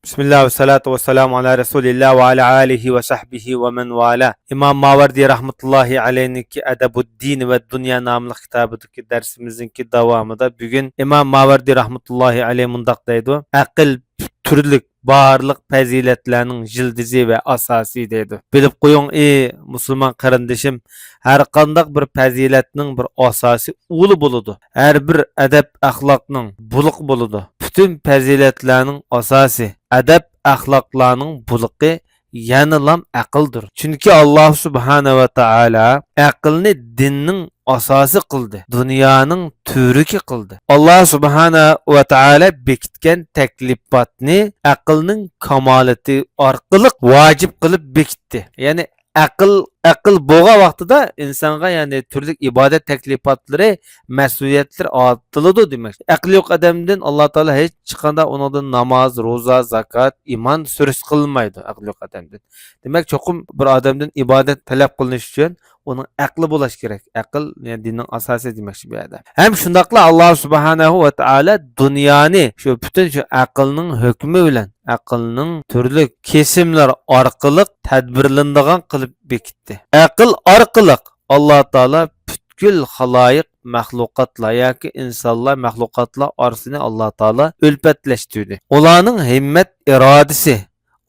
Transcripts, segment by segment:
Bismillah ve salatu ve selamu ala Resulillah ve ala alihi ve sahbihi ve men vala. İmam Mavardi rahmetullahi aleyhniki Edebuddin ve Dünya namlı kitabıdaki dersimizinki devamında bugün İmam Mavardi rahmetullahi aleyh mundaqdaydı. Akıl türlük barlıq faziletlerinin jildizi ve asasi deydi. Bilip koyun ey Müslüman kardeşim, her qandaq bir faziletinin bir asasi ulu buludu. Her bir edep ahlakının buluk buludu. Bütün faziletlerinin asasi edep ahlaklarının buluqi yanılam aqıldır. Çünkü Allah subhanahu ve taala aqılni dinning asası qildi. Dünyanın türüki qildi. Allah subhanahu ve taala bekitgan taklifatni aqlning kamolati orqali vacib qilib bekitdi. Yani aql boğa vaqtida insonga yani turli ibodat taklifatlari, mas'uliyatlar ortiladi demak. Aql yo'q odamdan Alloh taolo hech chiqanda unidan namoz, ro'za, zakat, iymon so'rash qilmaydi aql yo'q odamdan. Demak, cho'qim bir odamdan ibodat talab qilinish uchun onun aqli bo'lish kerak. Aql yani dinning asosi demoqchi bu yerda. Ham shundaqla Alloh subhanahu va taolo dunyoni shu butun shu aqlning hukmi bilan aqlning turli kesimlar orqali tadbirlanadigan qilib bekitdi. Aql orqali Alloh taolo butkul xaloyiq mahluqotlar yoki insonlar mahluqotlar orasini Alloh taolo ulpatlashtirdi. Ularning himmat irodasi,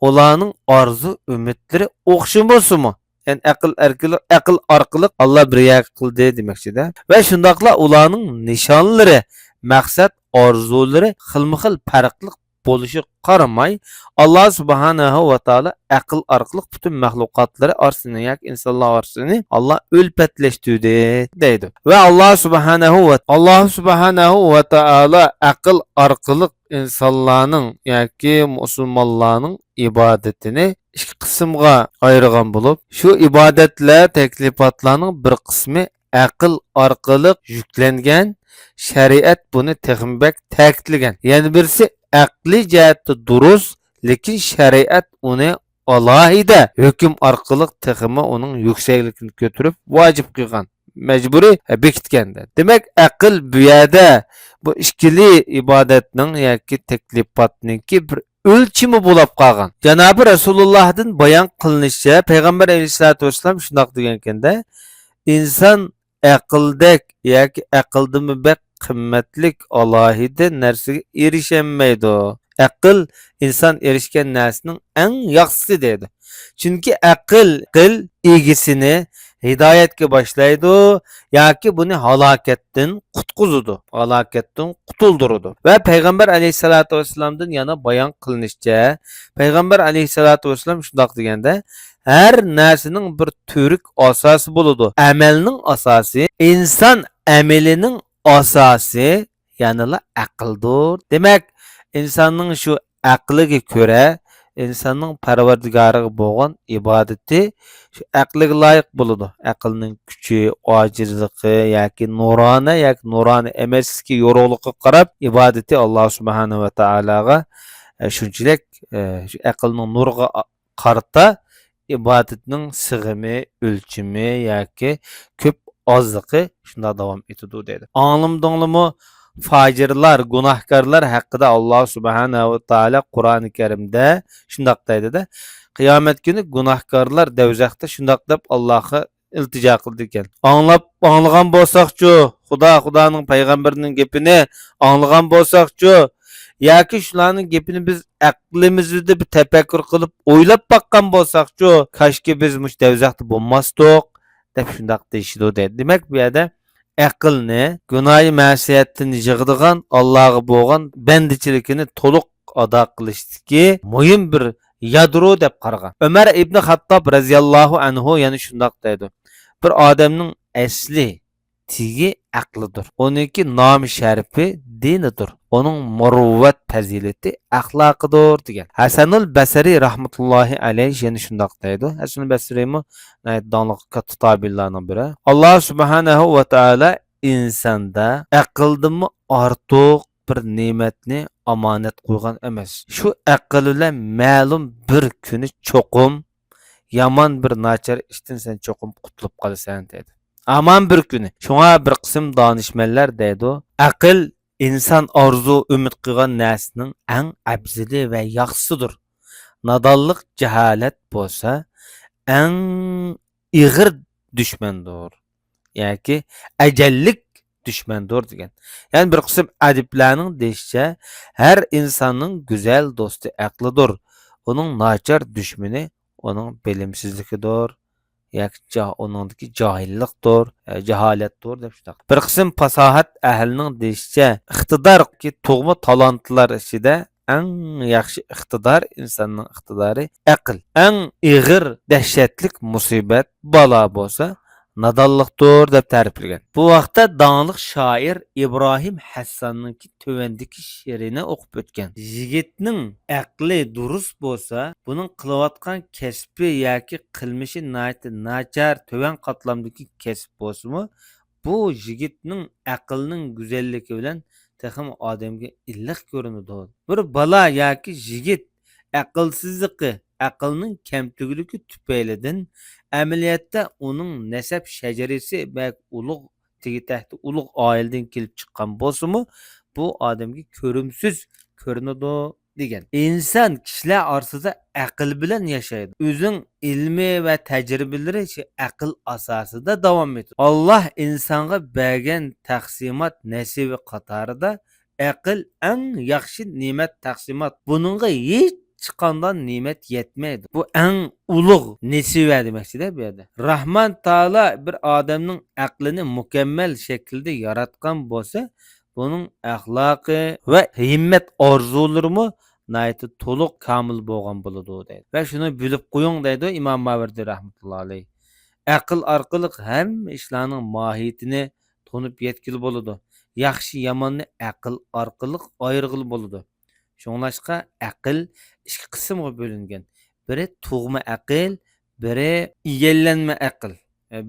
ularning orzu umidlari o'xshamasimi? Yani aql orqali Allah bir yak qildi demoqchida. Va shundaqla ularning nishonlari, maqsad, orzulari xilma-xil farqli bo'lishi qaramay, Alloh subhanahu va taolo aql orqali butun mahluqotlar orasini yoki insonlar orasini Alloh ulpatlashtirdi deydi. Va Alloh subhanahu va taolo aql orqali insonlarning yoki musulmonlarning ibodatini ikki qismga ayırgan bulup, şu ibadetler, teklifatlarının bir kısmı aql orqali yüklengen, şeriat bunu texmbek ta'kidlagan. Yani birisi aqli jihatda durust, lekin şeriat onu alohida hukm orqali texmi uning yuksakligini ko'tarib vojib qilgan. Mecburi bekitganda. Demek aql bu yerda bu ikkili ibodatning yoki teklifatninki bir ölçümü bulup qalğan. Cenab-ı Resulullah'dan bayan qilinishicha, Peygamber Aleyhissalatu vesselam shundoq degankanda, inson aqldek yoki aqldan bek qimmatlik alohida narsaga erişemaydi. Aql inson erishgan narsaning eng yaxshisi dedi. Chunki aql egisini hidayetke başlaydı, yoki buni halokatdan qutqizudu, halokatdan qutuldurdu. Ve Peygamber Aleyhissalatu vesselam'dan yana bayan qilinishicha, Peygamber Aleyhissalatu vesselam shundoq deganda, her narsaning bir türük asası buludu. Amelning asası, insan amelinin asası yanıla aqldır. Demek insanın şu aqliga ko'ra insonning parvardigoriga bo'lgan ibodati shu aqliga loyiq bo'ladi. Aqlning kuchi, ojizligi yoki nuroniy emasligi yo'rug'ligiga qarab ibodati Alloh subhanahu va taologa shunchalik shu aqlning nuriga qarata ibodatning sig'imi, o'lchimi yoki ko'p ozligi shunda davom etadi dedi. Anglimdingmi? Facirlar, günahkarlar hakkında Allah subhanahu ve taala Kur'an-ı Kerim'de şundaq deydi. Kıyamet günü günahkarlar devzakta şundaq deb Allah'a iltica qildi ekan. Anlagan bolsaqçu, Xudoning payg'ambarining gapini anlagan bolsaqçu, yoki shularning gapini biz aqlimizda bir tafakkur qilib o'ylab baqqan bolsaqçu, kashki biz mush devzakda bo'lmasdik deb shundaq deyishdi dedi. Demak bu yerda aqlni gunoy ma'siyatdan yig'digan Allohga bo'lgan bandichiligini to'liq ado qilishdiki muhim bir yadro deb qaragan. Umar ibn Xattob radhiyallohu anhu yana shundoq deydi. Bir odamning asli tigi aqlidir. Oniki nomi sharifi dinidir. Onun muruvvat fazilati axloqidir degan. Hasanul Basri rahmatullohi alayhi yana shundoq deydi. Hasanul Basri mi donliq katobillarning biri. Alloh subhanahu va taolo insonda aqldanmi ortiq bir ne'matni omonat qo'ygan emas. Shu aql bilan ma'lum bir kuni cho'qim yomon bir nachar ishdan sen cho'qim qutulib qolasan dedi. Aman bir kuni. Şuna bir qism danışmanlar deydi. Aql inson orzu umid qilgan narsaning eng afzali va yaxshisidir. Nadonlik jaholat bo'lsa, eng ig'ir dushmandir. Yoki ajallik dushmandir degan. Ya'ni bir qism adiblarning deyishicha, har insonning go'zal do'sti aqlidir. Uning nachar dushmani uning bilimsizligidir. Yoki uningdagi johillikdir, jaholatdir deb shunday. Bir qism fasohat ahlining deyishicha, iqtidorki tug'ma talantlar ichida eng yaxshi iqtidor insonning iqtidori aql. Eng ig'ir dahshatlik musibat balo bo'lsa, nadonlikdir deb ta'riflagan. Bu vaqtda dаңliq shoir İbrahim Hassanningki tövendiki she'rini o'qib o'tgan. Yigitning aqli durust bo'lsa, buning qilayotgan kasbi yoki qilmishi nachar töven qatlamdagi kasb bo'lsa-mu, bu yigitning aqlining go'zalligi bilan texim odamga illiq ko'rinadi. Bir bala yoki yigit aqlsizligi, aqlning kamtugligi tufaylidan amaliyotda uning nasab shajarasi va ulug' tahti ulug' oiladan kelib chiqqan bo'lsa-mu, bu odamga ko'rimsiz ko'rinadi degan. Inson kishilar orasida aql bilan yashaydi. O'zing ilmi va tajribalari aql asosida davom etadi. Alloh insonga bergan taqsimot nasibi qatorida aql eng yaxshi ne'mat taqsimot. Buningga hech chiqqandan ne'mat yetmaydi. Bu eng ulug' nesiva demakchi-da bu yerda. Rahman Taala bir odamning aqlini mukammal shaklda yaratgan bo'lsa, buning axloqi va himmat orzularimi nayta to'liq kamil bo'lgan bo'ladi deydi. Va shuni bilib qo'ying deydi Imom Mavardi rahmatullohi alayhi. Aql orqali hamma ishlarning mohiyatini tonib yetkili bo'ladi. Yaxshi yomonni aql orqali ayirg'ili bo'ladi. Şoňlaşqa aql iki qismga bölüngen. Biri tug'ma aql, biri igellenme aql.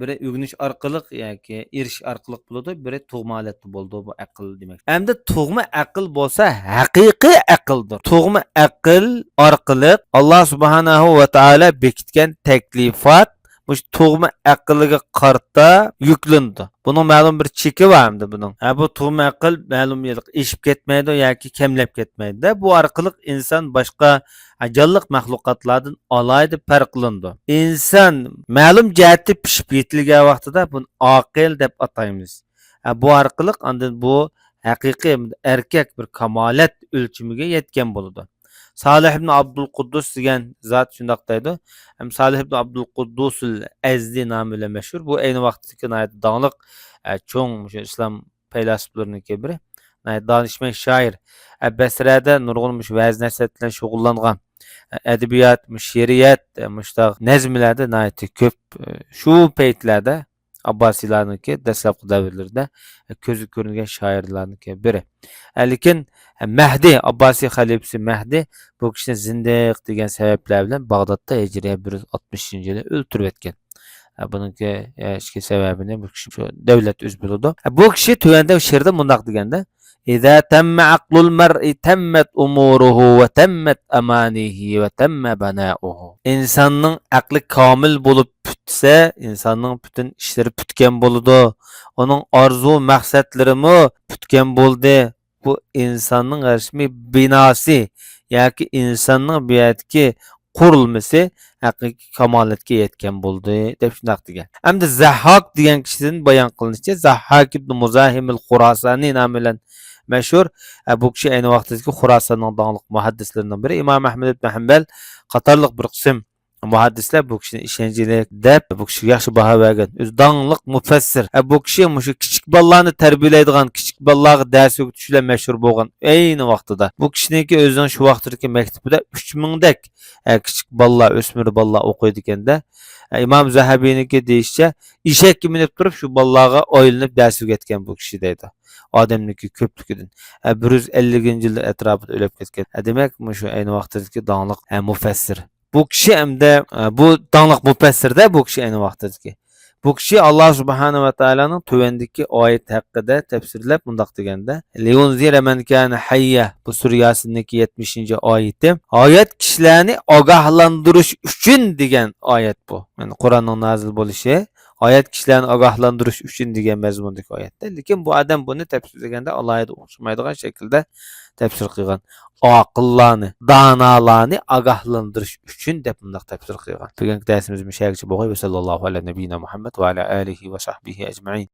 Biri ögünüş arqılıq yoki eriş arqılıq boladi, biri tug'ma holatda boladi bu aql demek. Endi tug'ma aql bolsa haqiqiy aqldir. Tug'ma aql orqali Alloh subhanahu va taolo bekitgan taklifat muş tug'ma aqliga qarta yüklandi. Bunun ma'lum bir cheki var hamda bunun. Bu tug'ma aql ma'lum yerlik eshib ketmaydi yoki kamlab ketmaydi. Bu orqali inson boshqa jonliq mahluqotlardan alayda farqlandi. İnson ma'lum jihatda pishib yetilgan vaqtida buni aql deb ataymiz. Bu orqali andan bu haqiqiy erkak bir kamolat o'lchimiga yetgan bo'ladi. Salih ibn Abdul Quddus degan zot shundoq deydi. Ham Salih ibn Abdul Quddus al-Azdi nomi bilan mashhur. Bu ayni vaqtdagi dаңliq cho'ng islom faylasuflarining biri. Danishmand shoir. Basrada nurg'un va'z nasihat bilan shug'ullangan. Adabiyot, she'riyat, mushtaq nazmlarda ko'p shu paytlarda Abbasiylarniki dastlabki davrlarda ko'zi ko'ringan shoirlarniki biri. Lekin Mahdi, Abbasiy xalifasi Mahdi bu kishini zindiq degan sabablar bilan Bag'dodda hijriya 160-yilda o'ltirib etgan. Buningki ishki sababini bu kishi shu davlat o'z biladi. Bu kishi tuvanda she'rda mundaq deganda: "İza tamma aqlul mar'i tammat umuruhu ve tammat amanihi ve tamma bana'uhu." İnsanning aqli komil bo'lib putsa, insonning bütün ishlari putgan bo'ladi. Uning orzu maqsadlarimi putgan bo'ldi. Bu insonning rasmiy binosi yoki insonning bu yerdagi qurilmasi haqiqiy kamolatga yetgan bo'ldi deb shunday degan. Hamda Zahhok degan kishidan bayon qilinishicha, Zahhok ibn Muzahim al-Khurasani nomi bilan mashhur. Bu kishi ayni vaqtdagi Xurosonning dаңliq muhaddislaridan biri. Imom Ahmad ibn Hanbal qatorliq bir qism muhaddislar bu kishini ishonchli deb bu kishiga yaxshi baho bergan. O'z dаңliq mufassir. Bu kishi mushu kichik bolalarni tarbiyalaydigan, kichik bolalarga dars o'qitish bilan mashhur bo'lgan ayni vaqtida. Bu kishiniki o'zining shu vaqtdagi maktabida 3000 dak kichik bolalar, o'smir bolalar o'qiydi ekanda. İmam Zahabiyninki deyishcha, eshakka minib turib shu bolalarga oylinib dars o'rgatgan bu kishi deydi. Odamniki ko'pligidan 150-yillar atrofida o'lib ketgan. Demak, shu ayni vaqtdagi dаңliq mufassir. Bu kishi hamda bu dаңliq mufassirda bu kishi ayni vaqtdagi. Bu kishi Alloh subhanahu va taolaning tuvandagi oyat haqida tafsirlab mundaq deganda: "Liyunzira man kana hayya" bu surasining 70-oyati. Oyat kishilarni ogohlantirish uchun degan oyat bu. Yani Qur'onning nozil bo'lishi Ayet kişilerini agahlandırış üçün degan mazmundagi oyatda. Lekin bu adam buni tafsirlaganda alohida o'xshamaydigan shaklda tafsir qilgan. Aqillarni, donolarni agahlandirish uchun deb bundaq tafsir qilgan. Bugungi darsimiz mushagicha bo'lg'ay va sallallohu ala nabiyina Muhammad va ala alihi va sahbihi ajma'in.